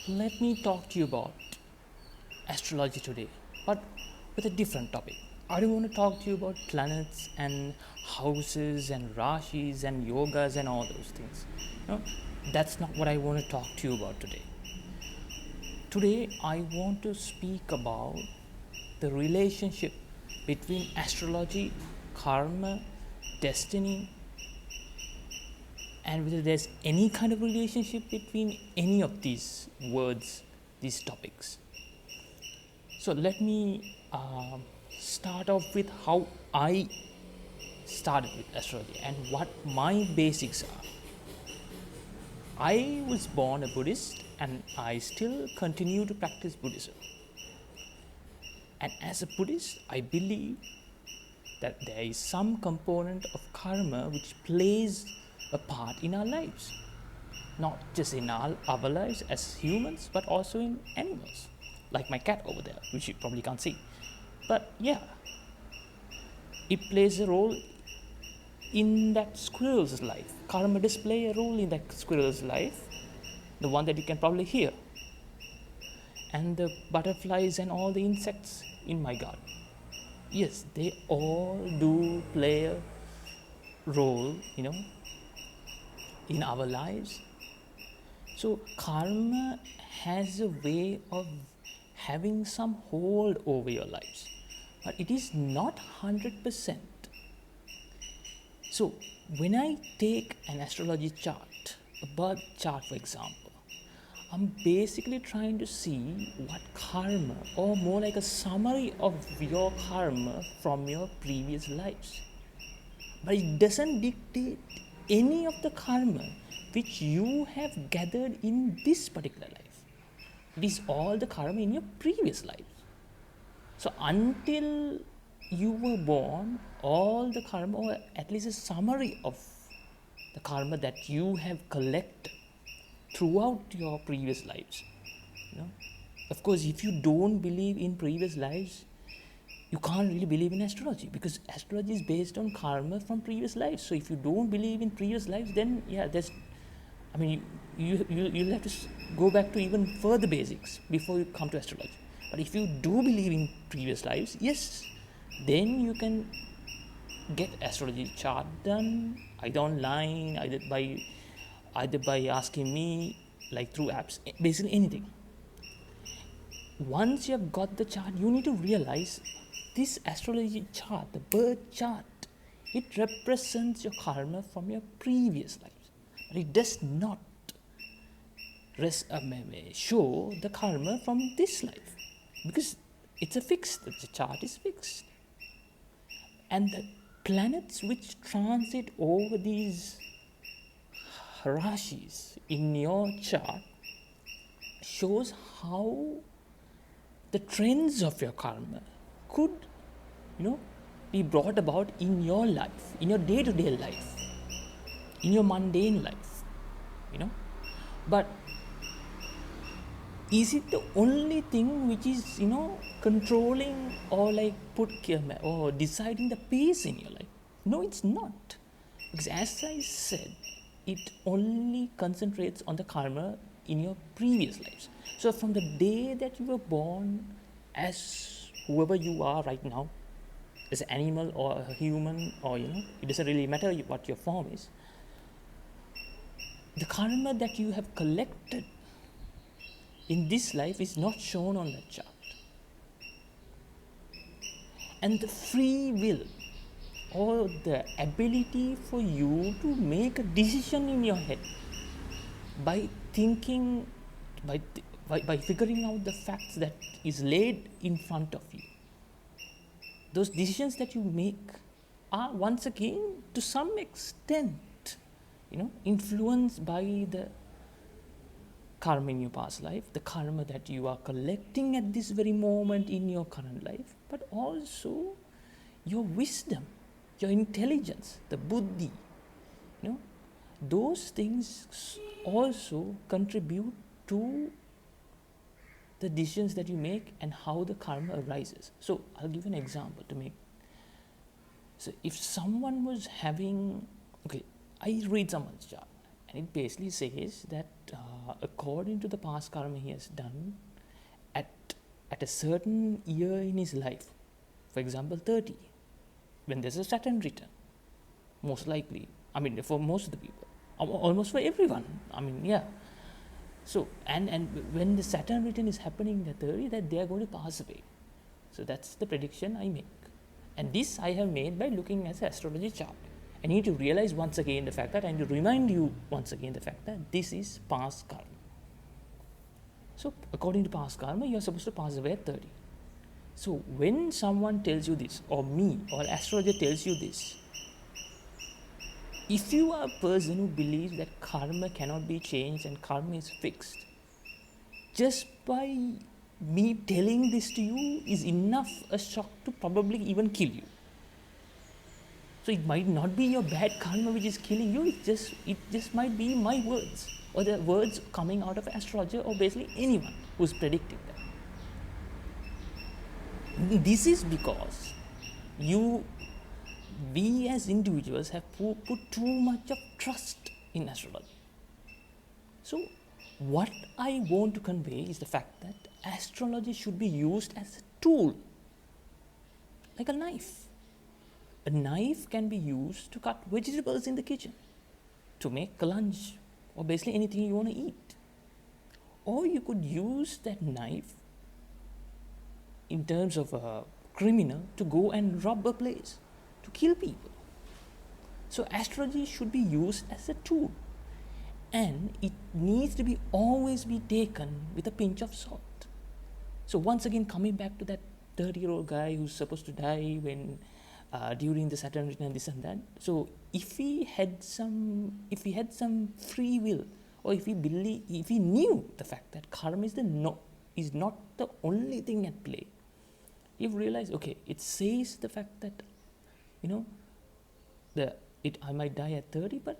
Let me talk to you about astrology today, but with a different topic. I don't want to talk to you about planets and houses and rashis and yogas and all those things. No, that's not what I want to talk to you about today. Today, I want to speak about the relationship between astrology, karma, destiny, and whether there's any kind of relationship between any of these words, these topics. So let me start off with how I started with astrology and what my basics are. I was born a Buddhist and I still continue to practice Buddhism. And as a Buddhist, I believe that there is some component of karma which plays a part in our lives. Not just in our lives as humans, but also in animals. Like my cat over there, which you probably can't see. But yeah, it plays a role in that squirrel's life. Karma does play a role in that squirrel's life, the one that you can probably hear. And the butterflies and all the insects in my garden. Yes, they all do play a role, in our lives. So karma has a way of having some hold over your lives, but it is not 100%. So when I take an astrology chart, a birth chart for example, I'm basically trying to see what karma, or more like a summary of your karma from your previous lives. But it doesn't dictate any of the karma which you have gathered in this particular life. It is all the karma in your previous life. So until you were born, all the karma, or at least a summary of the karma that you have collected throughout your previous lives. Of course, if you don't believe in previous lives, you can't really believe in astrology, because astrology is based on karma from previous lives. So if you don't believe in previous lives, then you'll have to go back to even further basics before you come to astrology. But if you do believe in previous lives, yes, then you can get astrology chart done either online, either by asking me, like through apps, basically anything. Once you have got the chart, you need to realize this astrology chart, the birth chart, it represents your karma from your previous lives, but it does not show the karma from this life, because it's a fixed, the chart is fixed. And the planets which transit over these rashis in your chart shows how the trends of your karma could, be brought about in your life, in your day-to-day life, in your mundane life, But is it the only thing which is, controlling or or deciding the pace in your life? No, it's not. Because as I said, it only concentrates on the karma in your previous lives. So from the day that you were born, as whoever you are right now, as an animal or a human, or it doesn't really matter what your form is, the karma that you have collected in this life is not shown on that chart. And the free will, or the ability for you to make a decision in your head by thinking, by figuring out the facts that is laid in front of you. Those decisions that you make are once again, to some extent, influenced by the karma in your past life, the karma that you are collecting at this very moment in your current life, but also your wisdom, your intelligence, the buddhi. Those things also contribute to the decisions that you make and how the karma arises. So I'll give an example to make. So if someone was having, I read someone's chart And it basically says that according to the past karma he has done at, at a certain year in his life, for example 30, when there's a Saturn return, most likely, I mean for most of the people, almost for everyone, I mean, yeah. So, and when the Saturn return is happening at 30, that they are going to pass away. So that's the prediction I make. And this I have made by looking at the astrology chart. I need to realize once again the fact that I need to remind you once again the fact that this is past karma. So according to past karma, you are supposed to pass away at 30. So when someone tells you this, or me, or astrologer tells you this, if you are a person who believes that karma cannot be changed and karma is fixed, just by me telling this to you is enough a shock to probably even kill you. So it might not be your bad karma which is killing you, it just might be my words, or the words coming out of astrologer, or basically anyone who's predicting that. This is because we as individuals have put too much of trust in astrology. So what I want to convey is the fact that astrology should be used as a tool, like a knife. A knife can be used to cut vegetables in the kitchen, to make a lunch, or basically anything you want to eat. Or you could use that knife in terms of a criminal to go and rob a place, to kill people. So astrology should be used as a tool, and it needs to be always be taken with a pinch of salt. So once again, coming back to that 30-year-old guy who's supposed to die when during the Saturn return and this and that. So if he had some free will, or if he knew the fact that karma is not the only thing at play, he realized, okay, it says the fact that I might die at 30, but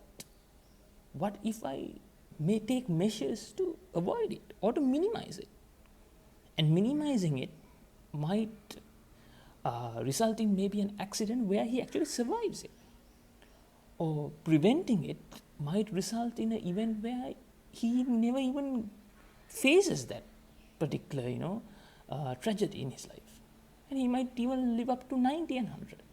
what if I may take measures to avoid it or to minimize it? And minimizing it might result in maybe an accident where he actually survives it, or preventing it might result in an event where he never even faces that particular tragedy in his life, and he might even live up to 90 and 100.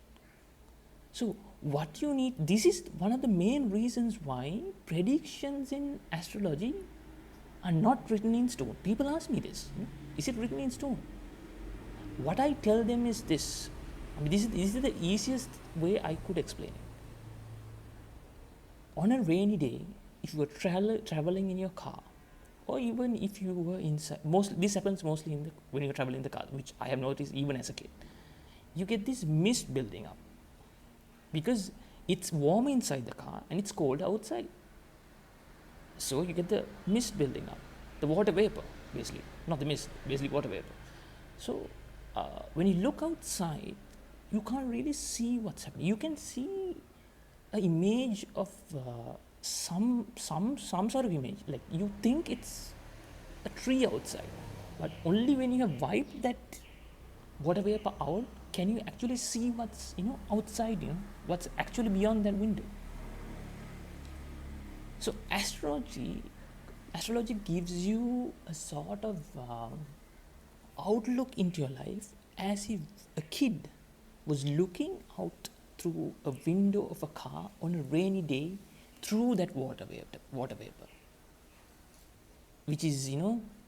So what you need, this is one of the main reasons why predictions in astrology are not written in stone. People ask me this, is it written in stone? What I tell them is this, this is the easiest way I could explain it. On a rainy day, if you were traveling in your car, or even if you were inside, this happens mostly when you travel in the car, which I have noticed even as a kid, you get this mist building up, because it's warm inside the car and it's cold outside. So you get the mist building up, the water vapor, basically, not the mist, basically water vapor. So when you look outside, you can't really see what's happening. You can see an image of some sort of image, like you think it's a tree outside, but only when you have wiped that water vapor out can you actually see what's outside, what's actually beyond that window. So astrology gives you a sort of outlook into your life, as if a kid was looking out through a window of a car on a rainy day through that water vapor, which is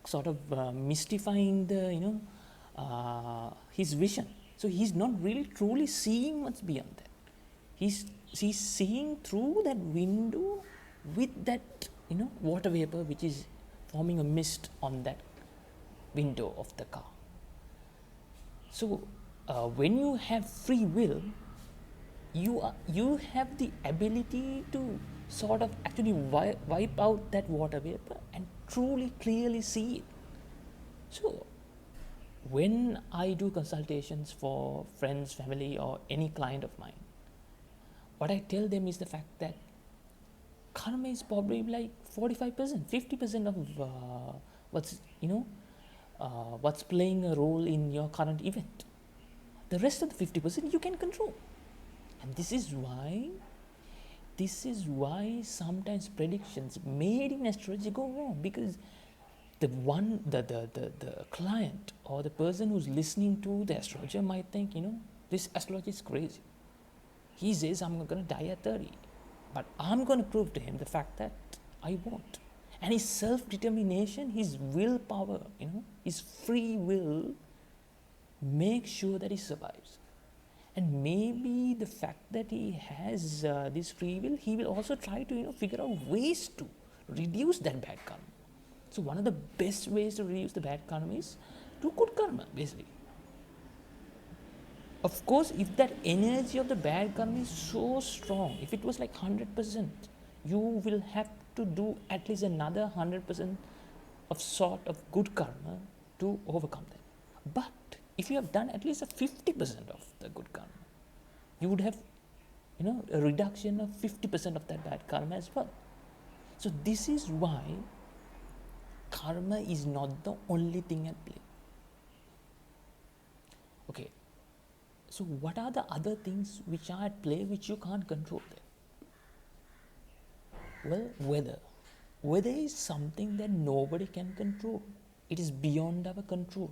sort of mystifying the his vision. So he's not really truly seeing what's beyond that. He's seeing through that window with that water vapor which is forming a mist on that window of the car. So when you have free will, you have the ability to sort of actually wipe out that water vapor and truly clearly see it. So when I do consultations for friends, family, or any client of mine, what I tell them is the fact that karma is probably like 45%, 50% of what's playing a role in your current event. The rest of the 50% you can control. And this is why this is why sometimes predictions made in astrology go wrong, because the client or the person who's listening to the astrologer might think, this astrologer is crazy. He says I'm going to die at 30, but I'm going to prove to him the fact that I won't. And his self-determination, his willpower, his free will, make sure that he survives. And maybe the fact that he has this free will, he will also try to figure out ways to reduce that bad karma. So one of the best ways to reduce the bad karma is do good karma, basically. Of course, if that energy of the bad karma is so strong, if it was like 100%, you will have to do at least another 100% of sort of good karma to overcome them. But if you have done at least a 50% of the good karma, you would have a reduction of 50% of that bad karma as well. So this is why karma is not the only thing at play. Okay, so what are the other things which are at play which you can't control then? Well, weather is something that nobody can control. It is beyond our control.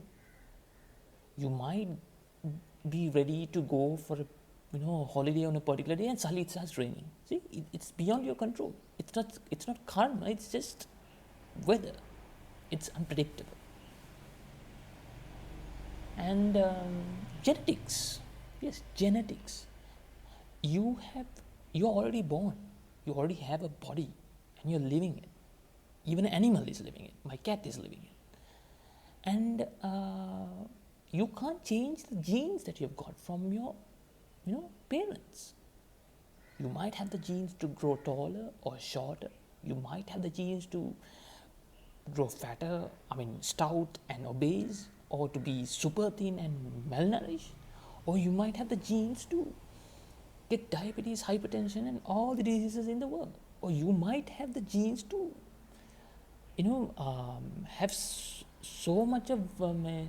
You might be ready to go for a holiday on a particular day and suddenly it starts raining. See, it's beyond your control. It's not karma, it's just weather. It's unpredictable. And genetics. Yes, genetics. You're already born. You already have a body and you're living it. Even an animal is living it. My cat is living it. And you can't change the genes that you've got from your parents. You might have the genes to grow taller or shorter. You might have the genes to grow fatter, stout and obese, or to be super thin and malnourished. Or you might have the genes to get diabetes, hypertension and all the diseases in the world. Or you might have the genes to have so much of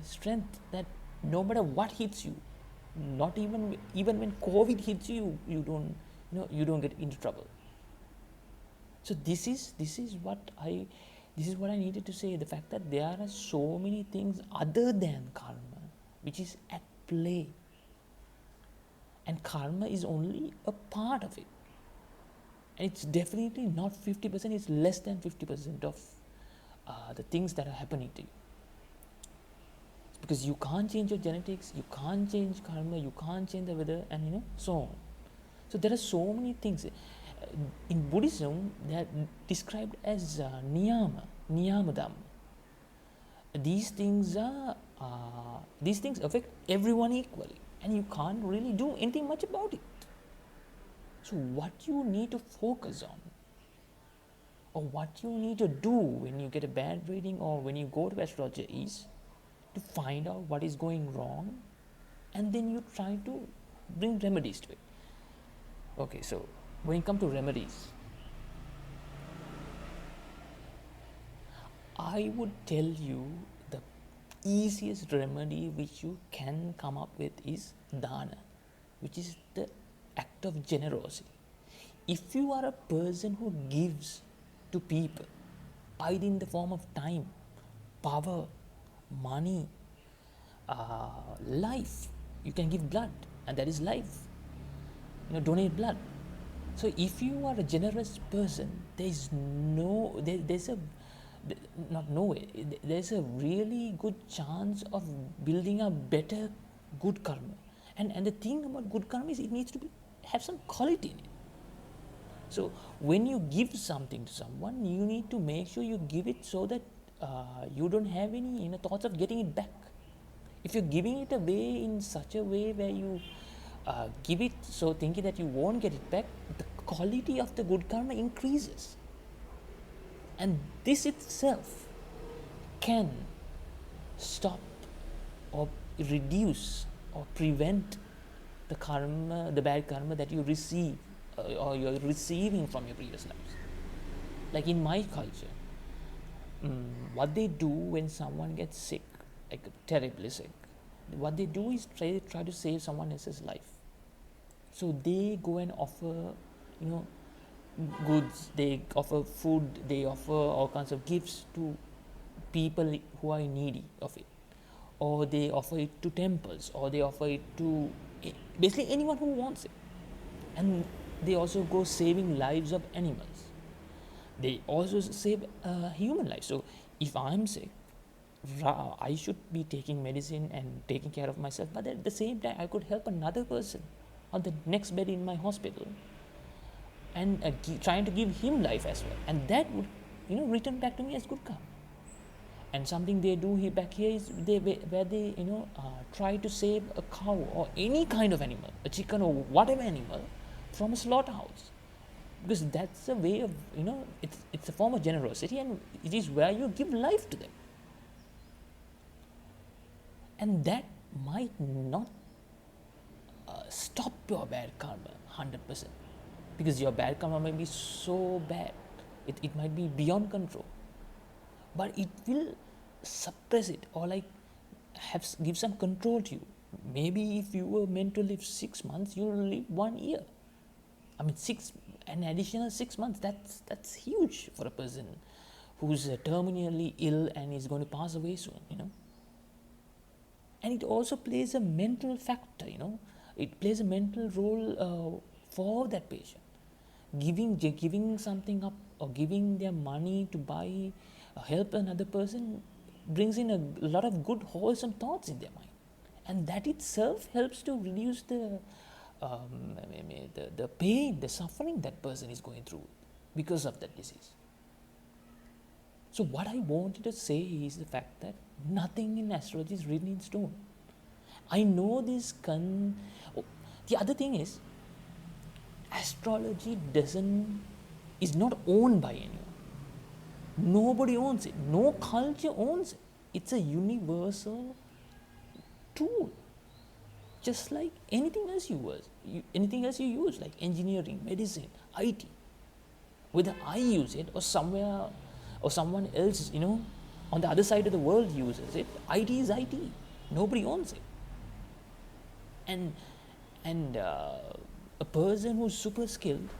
strength that no matter what hits you, not even when COVID hits you, you don't get into trouble. So this is what I needed to say. The fact that there are so many things other than karma which is at play, and karma is only a part of it. And it's definitely not 50%, it's less than 50% of the things that are happening to you. Because you can't change your genetics, you can't change karma, you can't change the weather, and so on. So there are so many things. In Buddhism, they are described as niyamadam. These things affect everyone equally, and you can't really do anything much about it. So what you need to focus on, or what you need to do when you get a bad reading or when you go to astrologer, is to find out what is going wrong, and then you try to bring remedies to it. Okay, so when you come to remedies, I would tell you the easiest remedy which you can come up with is dana, which is the act of generosity. If you are a person who gives to people, either in the form of time, power, money, life, you can give blood, and that is life. Donate blood. So if you are a generous person, there's a really good chance of building a better good karma. And the thing about good karma is it needs to have some quality in it. So when you give something to someone, you need to make sure you give it so that you don't have any thoughts of getting it back. If you're giving it away in such a way where you give it so thinking that you won't get it back, the quality of the good karma increases. And this itself can stop or reduce or prevent the bad karma that you receive or you're receiving from your previous lives. Like in my culture, what they do when someone gets sick, like terribly sick, what they do is try to save someone else's life. So they go and offer, goods, they offer food, they offer all kinds of gifts to people who are needy of it, or they offer it to temples, or they offer it to basically anyone who wants it. And they also go saving lives of animals. They also save human life. So if I'm sick, I should be taking medicine and taking care of myself, but at the same time I could help another person on the next bed in my hospital and trying to give him life as well, and that would return back to me as good karma. And something they do here back here is where they try to save a cow or any kind of animal, a chicken or whatever animal, from a slaughterhouse, because that's a way of it's a form of generosity, and it is where you give life to them. And that might not stop your bad karma 100%, because your bad karma might be so bad, it might be beyond control, but it will suppress it, or like give some control to you. Maybe if you were meant to live 6 months, you'll live 1 year. I mean, an additional 6 months, that's huge for a person who's terminally ill and is going to pass away soon, And it also plays a mental factor, it plays a mental role for that patient. Giving something up or giving their money to buy help another person brings in a lot of good wholesome thoughts in their mind, and that itself helps to reduce the pain, the suffering that person is going through because of that disease. So what I wanted to say is the fact that nothing in astrology is written in stone. I know this the other thing is, astrology is not owned by anyone. Nobody owns it. No culture owns it. It's a universal tool, just like anything else you use, like engineering, medicine, IT. Whether I use it or someone else, on the other side of the world uses it, IT is IT. Nobody owns it. And a person who's super skilled,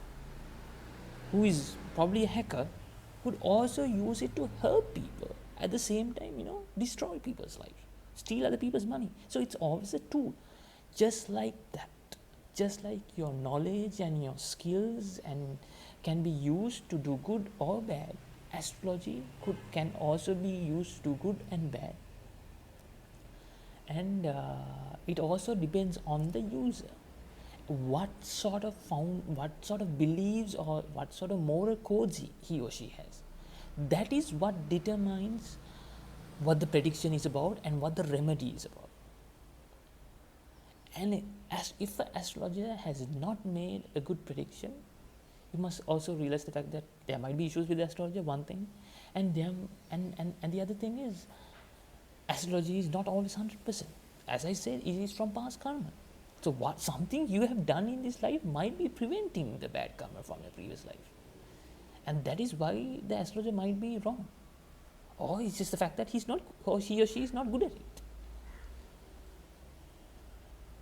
who is probably a hacker, could also use it to help people, at the same time destroy people's lives, steal other people's money. So it's always a tool, just like that. Just like your knowledge and your skills and can be used to do good or bad, astrology can also be used to do good and bad. And it also depends on the user, what sort of beliefs or what sort of moral codes he or she has. That is what determines what the prediction is about and what the remedy is about. And if an astrologer has not made a good prediction, you must also realize the fact that there might be issues with the astrologer, one thing, and the other thing is, astrology is not always 100%. As I said, it is from past karma. So something you have done in this life might be preventing the bad karma from your previous life, and that is why the astrologer might be wrong, or it's just the fact that he or she is not good at it.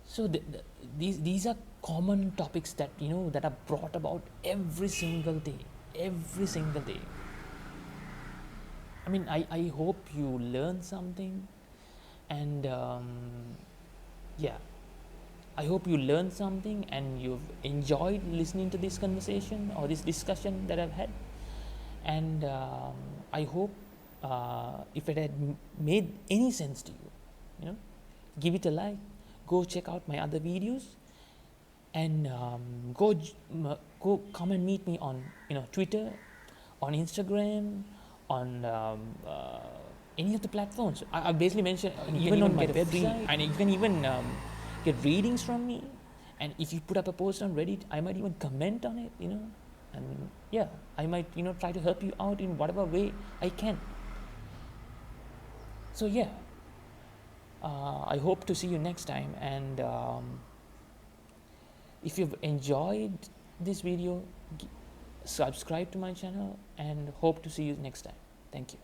So these are common topics that that are brought about every single day. I mean, I hope you learn something, and I hope you learned something and you've enjoyed listening to this conversation or this discussion that I've had. And I hope if it had made any sense to you, give it a like. Go check out my other videos, and go come and meet me on Twitter, on Instagram, on any of the platforms. I basically mentioned even on my website, and you can even get readings from me. And if you put up a post on Reddit, I might even comment on it, and I might try to help you out in whatever way I can. So I hope to see you next time, and if you've enjoyed this video, subscribe to my channel, and hope to see you next time. Thank you.